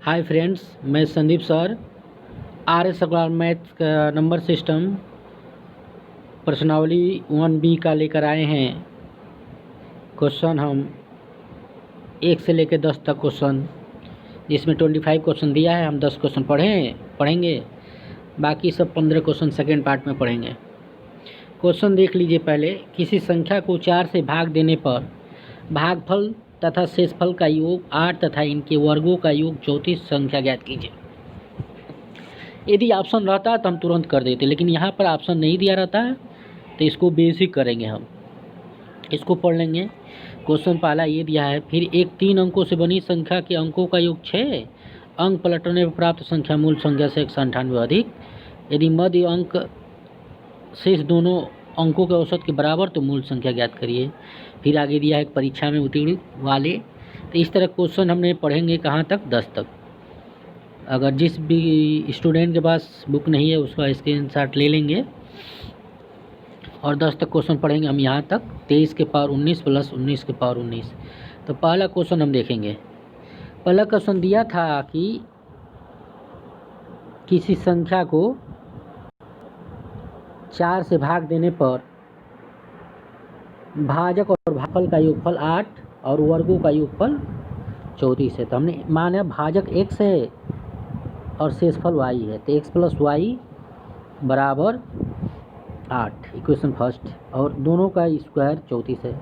हाय friends, मैं Sandeep sir R S Agarwal maths का number system प्रश्नावली 1B का लेकर आए हैं। क्वेश्चन हम 1 से लेकर 10 तक क्वेश्चन, जिसमें 25 क्वेश्चन दिया है। हम 10 क्वेश्चन पढ़ेंगे, बाकी सब 15 क्वेश्चन सेकेंड पार्ट में पढ़ेंगे। क्वेश्चन देख लीजिए। पहले, किसी संख्या को 4 से भाग देने पर भागफल तथा शेषफल का योग 8 तथा इनके वर्गों का योग 34 संख्या ज्ञात कीजिए। यदि ऑप्शन रहता तो हम तुरंत कर देते, लेकिन यहाँ पर ऑप्शन नहीं दिया रहता है, तो इसको बेसिक करेंगे। हम इसको पढ़ लेंगे। क्वेश्चन पहला ये दिया है, फिर एक 3 अंकों से बनी संख्या के अंकों का योग 6 अंक पलटने पर प्राप्त संख्या मूल संख्या से 198 अधिक। यदि मध्य अंक शेष दोनों अंकों के औसत के बराबर तो मूल संख्या ज्ञात करिए। फिर आगे दिया है परीक्षा में उत्तीर्ण वाले। तो इस तरह क्वेश्चन हमने पढ़ेंगे कहाँ तक, 10 तक। अगर जिस भी स्टूडेंट के पास बुक नहीं है उसका स्क्रीनशॉट ले लेंगे और 10 तक क्वेश्चन पढ़ेंगे हम यहाँ तक। 23 के पावर 19 प्लस 19 के पावर 19। तो पहला क्वेश्चन हम देखेंगे। पहला क्वेश्चन दिया था कि किसी संख्या को 4 से भाग देने पर भाजक और भागफल का योगफल 8 और वर्गों का योगफल 34 है। तो हमने माना भाजक x है और शेषफल y है, तो x प्लस वाई बराबर 8, इक्वेशन फर्स्ट। और दोनों का स्क्वायर 34 है।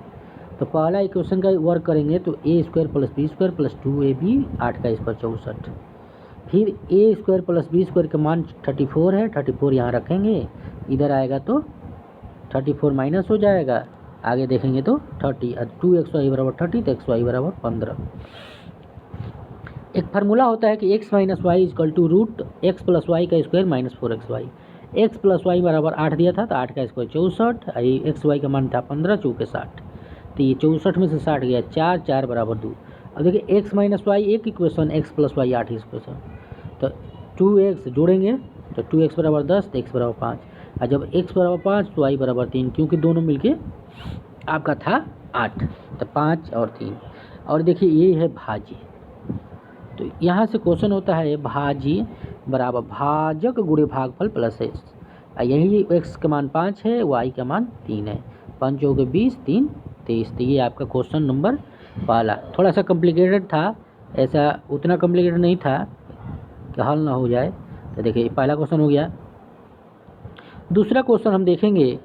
तो पहला इक्वेशन का वर्क करेंगे तो a square plus b square plus 2ab 8 का स्क्वायर 64। फिर a square plus b square का मान 34 है, 34 यहाँ रखेंगे, इधर आएगा तो 34 माइनस हो जाएगा। आगे देखेंगे तो 30, 2xy बराबर 30, तो xy बराबर 15। एक फार्मूला होता है कि x minus y is equal to root x plus y का square minus 4xy। x plus y बराबर 8 दिया था, तो 8 का स्क्वायर 64, एक्स वाई का मान था 15, 4 के 60। तो ये 64 में से 60 गया 4, 4 बराबर 2। अब देखिए x माइनस वाई एक equation, x plus y 8 equation. तो 2x जोड़ेंगे तो 2x बराबर 10, तो x बराबर 5। और जब x बराबर 5 तो y बराबर 3, क्योंकि दोनों मिलके आपका था 8, तो 5 और 3। और देखिए ये है भाज्य। तो यहाँ से क्वेश्चन होता है भाज्य बराबर भाजक गुणे भागफल प्लस x। यही x का मान 5 है, y का मान 3 है। 5 हो गए 20, 3 23। तो ये आपका क्वेश्चन नंबर पहला। थोड़ा सा कॉम्प्लिकेटेड था, ऐसा उतना कॉम्प्लिकेटेड नहीं था कि हल ना हो जाए। तो देखिए पहला क्वेश्चन हो गया। दूसरा क्वेश्चन हम देखेंगे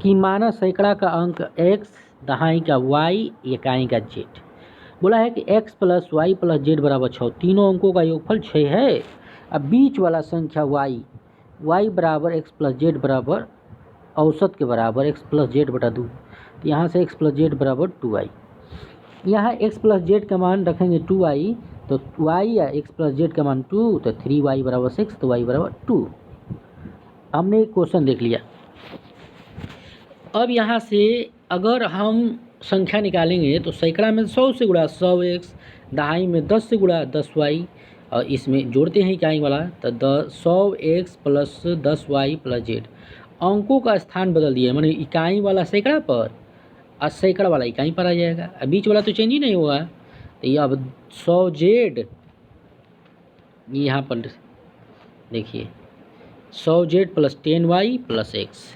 कि माना सैकड़ा का अंक x, दहाई का y, इकाई का z। बोला है कि x plus y plus z बराबर 6, तीनों अंकों का योगफल 6 है। अब बीच वाला संख्या y बराबर x प्लस जेड बराबर औसत के बराबर x प्लस जेड बटा 2। तो यहाँ से x प्लस जेड बराबर 2y। यहाँ x प्लस जेड का मान रखेंगे 2y, तो y या x प्लस जेड का मान 2, तो 3y बराबर 6, तो y बराबर 2। हमने क्वेश्चन देख लिया। अब यहाँ से अगर हम संख्या निकालेंगे तो सैकड़ा में 100 से गुणा 100x, दहाई में 10 से गुणा 10y, और इसमें जोड़ते हैं इकाई वाला, तो 100x plus 10y plus Z. अंकों का स्थान बदल दिया, माने इकाई वाला सैकड़ा पर और सैकड़ा वाला इकाई पर आ जाएगा। अब बीच वाला तो चेंज ही नहीं हुआ। तो ये अब 100z, यहाँ पर देखिए 100z plus 10y plus x।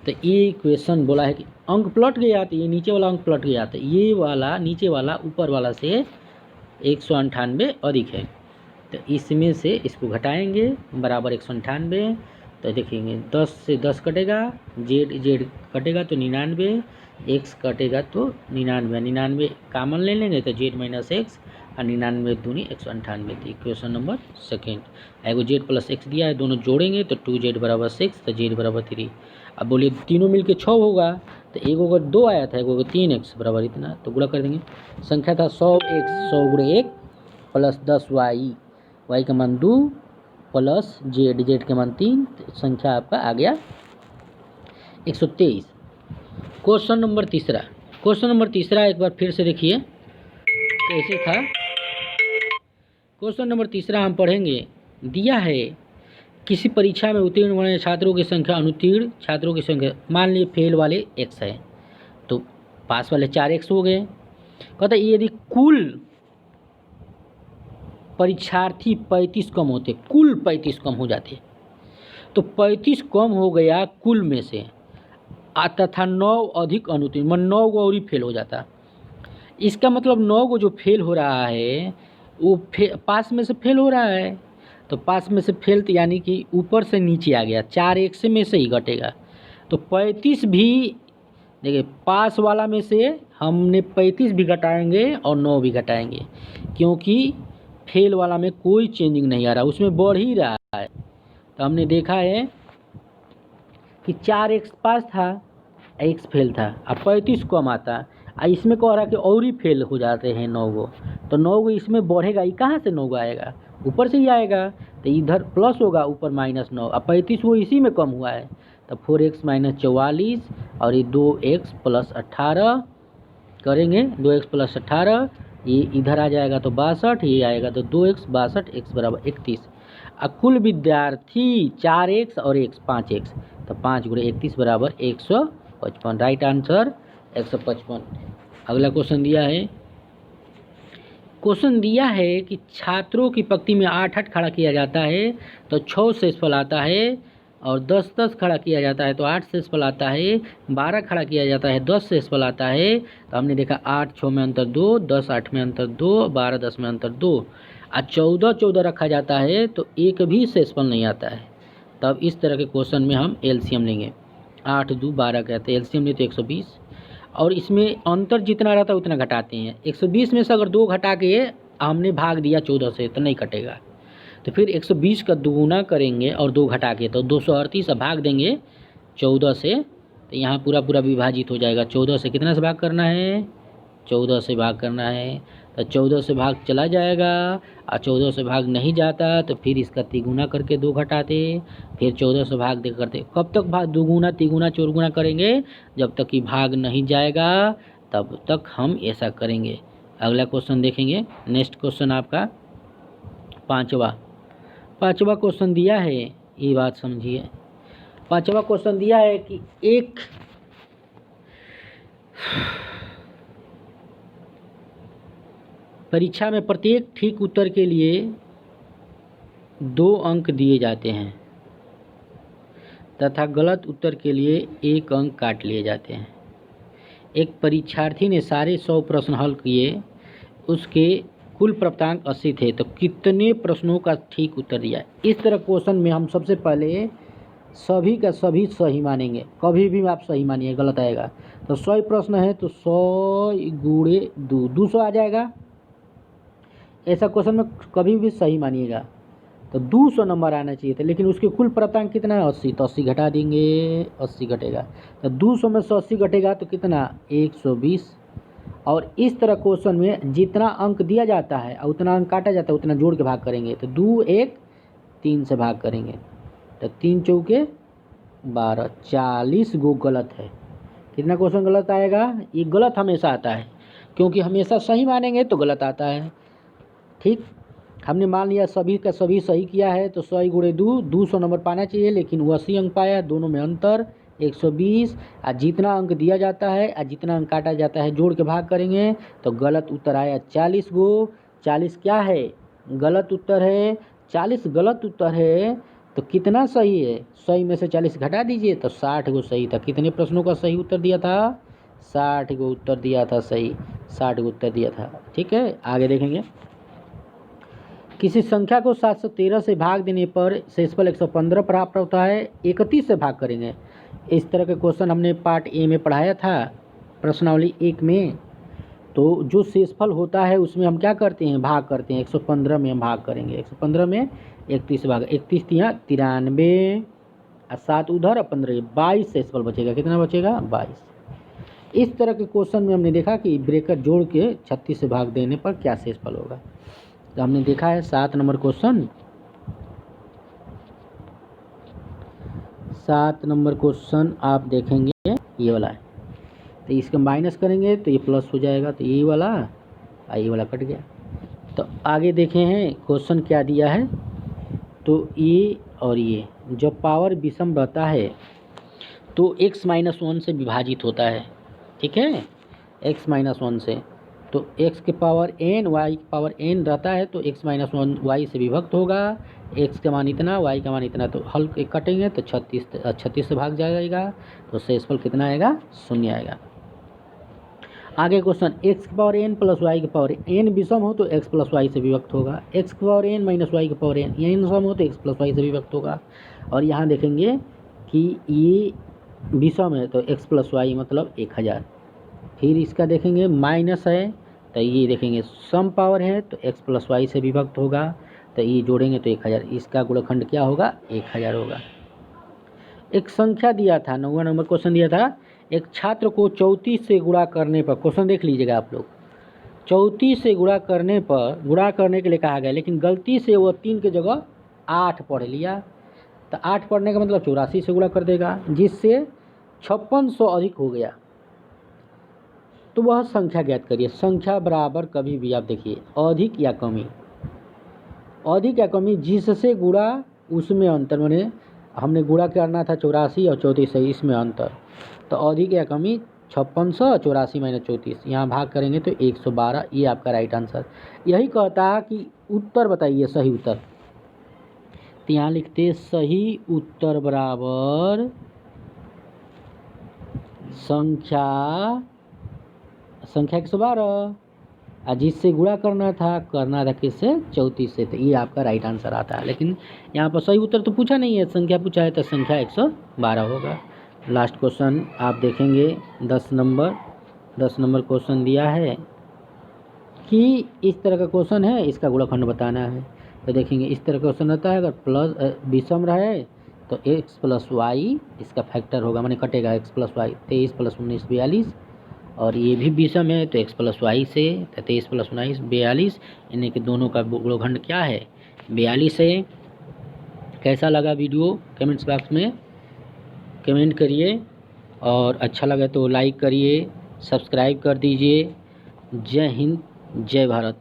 तो ये इक्वेशन बोला है कि अंक पलट गया, तो ये नीचे वाला अंक पलट गया, तो ये वाला नीचे वाला ऊपर वाला से 198 अधिक है। तो इसमें से इसको घटाएंगे बराबर 198। तो देखेंगे 10 से 10 कटेगा, जेड कटेगा तो 99, एक्स कटेगा तो 99, 99 कामन ले लेंगे तो जेड माइनस एक्स, और 99 दूनी 198। तो इक्वेशन नंबर सेकेंड। एगो जेड प्लस एक्स दिया है, दोनों जोड़ेंगे तो 2z बराबर 6, तो जेड बराबर 3। अब बोलिए तीनों मिलके 6 होगा, तो एगो का 2 आया था, एगो का 3x बराबर इतना, तो गुणा कर देंगे। संख्या था 100x, 100 गुणे 1 प्लस 10y, y का मान 2 प्लस जेड का मान 3। संख्या आपका आ गया 123। क्वेश्चन नंबर तीसरा एक बार फिर से देखिए कैसे था। क्वेश्चन नंबर तीसरा हम पढ़ेंगे। दिया है किसी परीक्षा में उत्तीर्ण होने छात्रों की संख्या अनुत्तीर्ण छात्रों की संख्या, मान लीजिए फेल वाले x है तो पास वाले 4x हो गए। कहता है यदि कुल परीक्षार्थी 35 कम होते, कुल 35 कम हो जाते, तो 35 कम हो गया कुल में से, आता था 9 अधिक अनुत्तीर्ण, 9 गो और ही फेल हो जाता। इसका मतलब 9 गो जो फेल हो रहा है वो पास में से फेल हो रहा है, तो पास में से फेल तो यानी कि ऊपर से नीचे आ गया, 4 एक से में से ही घटेगा। तो 35 भी देखिए, पास वाला में से हमने 35 भी घटाएंगे और 9 भी घटाएंगे, क्योंकि फेल वाला में कोई चेंजिंग नहीं आ रहा, उसमें बढ़ ही रहा है। तो हमने देखा है कि 4 एक्स पास था, एक्स फेल था, अब 35 कम आता, इसमें कह रहा कि और ही फेल हो जाते हैं 9 गो, तो 9 गो इसमें बढ़ेगा ही, कहाँ से 9 गो आएगा, ऊपर से ही आएगा, तो इधर प्लस होगा, ऊपर -9, अब 35 वो इसी में कम हुआ है, तो 4x - 44 और ये 2x + 18 करेंगे, 2x + 18, ये इधर आ जाएगा तो 62, ये आएगा तो 2x 62, x = 31। अब कुल विद्यार्थी 4x और x 5x, तो 5 × 31 = 155, राइट आंसर 155। अगला क्वेश्चन दिया है कि छात्रों की पंक्ति में 8-8 खड़ा किया जाता है तो 6 शेषफल आता है, और 10-10 खड़ा किया जाता है तो 8 शेषफल आता है, 12 खड़ा किया जाता है 10 शेषफल आता है। तो हमने देखा 8-6 में अंतर 2, 10-8 में अंतर 2, 12-10 में अंतर 2, और 14-14 रखा जाता है तो एक भी शेषफल नहीं आता है। तब इस तरह के क्वेश्चन में हम एलसीएम लेंगे, 8 2 12 कहते हैं, एलसीएम लेते 120, और इसमें अंतर जितना रहता है उतना घटाते हैं। 120 में से अगर 2 घटा के हमने भाग दिया 14 से तो नहीं कटेगा, तो फिर 120 का दुगुना करेंगे और 2 घटा के तो 238 भाग देंगे 14 से, तो यहाँ पूरा पूरा विभाजित हो जाएगा। 14 से कितना से भाग करना है, 14 से भाग करना है, तो 14 से भाग चला जाएगा, और 14 से भाग नहीं जाता तो फिर इसका तिगुना करके 2 घटाते, फिर 14 से भाग दे करते। कब तक भाग दुगुना तिगुना चौगुना करेंगे, जब तक कि भाग नहीं जाएगा तब तक हम ऐसा करेंगे। अगला क्वेश्चन देखेंगे, नेक्स्ट क्वेश्चन आपका पाँचवा क्वेश्चन दिया है, ये बात समझिए। पाँचवा क्वेश्चन दिया है कि एक परीक्षा में प्रत्येक ठीक उत्तर के लिए 2 अंक दिए जाते हैं तथा गलत उत्तर के लिए 1 अंक काट लिए जाते हैं। एक परीक्षार्थी ने सारे 100 प्रश्न हल किए, उसके कुल प्राप्तांक 80 थे, तो कितने प्रश्नों का ठीक उत्तर दिया। इस तरह क्वेश्चन में हम सबसे पहले सभी का सभी सही मानेंगे, कभी भी आप सही मानिए गलत आएगा। तो 100 प्रश्न है तो 100 × 2 200 आ जाएगा, ऐसा क्वेश्चन में कभी भी सही मानिएगा तो 200 नंबर आना चाहिए था, लेकिन उसके कुल प्राप्तांक कितना है 80, तो 80 घटा देंगे, 80 घटेगा, तो 200 में से 80 घटेगा तो कितना 120। और इस तरह क्वेश्चन में जितना अंक दिया जाता है और उतना अंक काटा जाता है उतना जोड़ के भाग करेंगे, तो 2 1 3 से भाग करेंगे, तो 3 चौके 12, 40 गो गलत है। कितना क्वेश्चन गलत आएगा, ये गलत हमेशा आता है, क्योंकि हमेशा सही मानेंगे तो गलत आता है। ठीक, हमने मान लिया सभी का सभी सही किया है, तो 100 × 2 200 नंबर पाना चाहिए, लेकिन वो 80 अंक पाया, दोनों में अंतर 120। और जितना अंक दिया जाता है और जितना अंक काटा जाता है जोड़ के भाग करेंगे, तो गलत उत्तर आया 40 गो। 40 क्या है, गलत उत्तर है, 40 गलत उत्तर है, तो कितना सही है, 100 में से 40 घटा दीजिए तो 60 गो सही था। कितने प्रश्नों का सही उत्तर दिया था, 60 गो उत्तर दिया था, सही 60 गो उत्तर दिया था। ठीक है, आगे देखेंगे। किसी संख्या को 713 से भाग देने पर शेषफल 115 प्राप्त होता है, 31 से भाग करेंगे। इस तरह के क्वेश्चन हमने पार्ट ए में पढ़ाया था, प्रश्नावली 1 में। तो जो शेषफल होता है उसमें हम क्या करते हैं, भाग करते हैं, 115 में हम भाग करेंगे, 115 में 31 से भाग, 31 यहाँ 93 और 7 उधर और 15, 22 शेषफल बचेगा। कितना बचेगा, 22। इस तरह के क्वेश्चन में हमने देखा कि ब्रेकर जोड़ के 36 से भाग देने पर क्या शेषफल होगा। तो हमने देखा है 7 नंबर क्वेश्चन, 7 नंबर क्वेश्चन आप देखेंगे ये वाला है, तो इसका माइनस करेंगे तो ये प्लस हो जाएगा, तो ये वाला कट गया। तो आगे देखे हैं क्वेश्चन क्या दिया है, तो ये और ये जब पावर विषम रहता है तो x - 1 से विभाजित होता है। ठीक है, x - 1 से, तो x के पावर n y के पावर n रहता है तो x माइनस 1 y से विभक्त होगा। x का मान इतना, y का मान इतना, तो हल कटेंगे तो 36 से भाग जाएगा, तो शेषफल कितना आएगा? 0 आएगा। आगे क्वेश्चन, x के पावर n प्लस y के पावर n विषम हो तो x प्लस वाई से विभक्त होगा। x के पावर n माइनस y के पावर n सम हो तो x प्लस वाई से विभक्त होगा। और यहाँ देखेंगे कि ये विषम है तो x प्लस वाई मतलब 1000। फिर इसका देखेंगे माइनस है तो ये देखेंगे सम पावर है तो x प्लस वाई से विभक्त होगा, तो ये जोड़ेंगे तो 1000, इसका गुणनखंड क्या होगा? 1000 होगा। एक संख्या दिया था, 9वां नंबर क्वेश्चन दिया था, एक छात्र को 34 से गुणा करने पर, क्वेश्चन देख लीजिएगा आप लोग, 34 से गुणा करने के लिए कहा गया, लेकिन गलती से वो 3 की जगह 8 पढ़ लिया, तो 8 पढ़ने का मतलब 84 से गुणा कर देगा, जिससे 5600 अधिक हो गया। तो वह संख्या ज्ञात करिए। संख्या बराबर कभी भी आप देखिए अधिक या कमी, अधिक या कमी जिससे गुणा उसमें अंतर, माने हमने गुणा करना था 84 और 34 से, इसमें अंतर, तो अधिक या कमी 5600 84 माइनस 34, यहाँ भाग करेंगे तो 112, ये आपका राइट आंसर। यही कहता है कि उत्तर बताइए, सही उत्तर, तो यहाँ लिखते सही उत्तर बराबर संख्या 112, और जिससे गुणा करना था किससे? 34 से, तो ये आपका राइट आंसर आता है। लेकिन यहाँ पर सही उत्तर तो पूछा नहीं है, संख्या पूछा है, तो संख्या 112 होगा। लास्ट क्वेश्चन आप देखेंगे 10 नंबर क्वेश्चन दिया है कि इस तरह का क्वेश्चन है, इसका गुणनखंड बताना है। तो देखेंगे इस तरह का क्वेश्चन रहता है, अगर प्लस विषम रहे तो x प्लस वाई इसका फैक्टर होगा, माने कटेगा x प्लस वाई, 23 प्लस 19 42, और ये भी विषम है तो x प्लस वाई से, 23 प्लस 19 42, इन्हीं के दोनों का गुणनखंड क्या है? 42 है। कैसा लगा वीडियो कमेंट्स बॉक्स में कमेंट करिए, और अच्छा लगे तो लाइक करिए, सब्सक्राइब कर दीजिए। जय हिंद, जय भारत।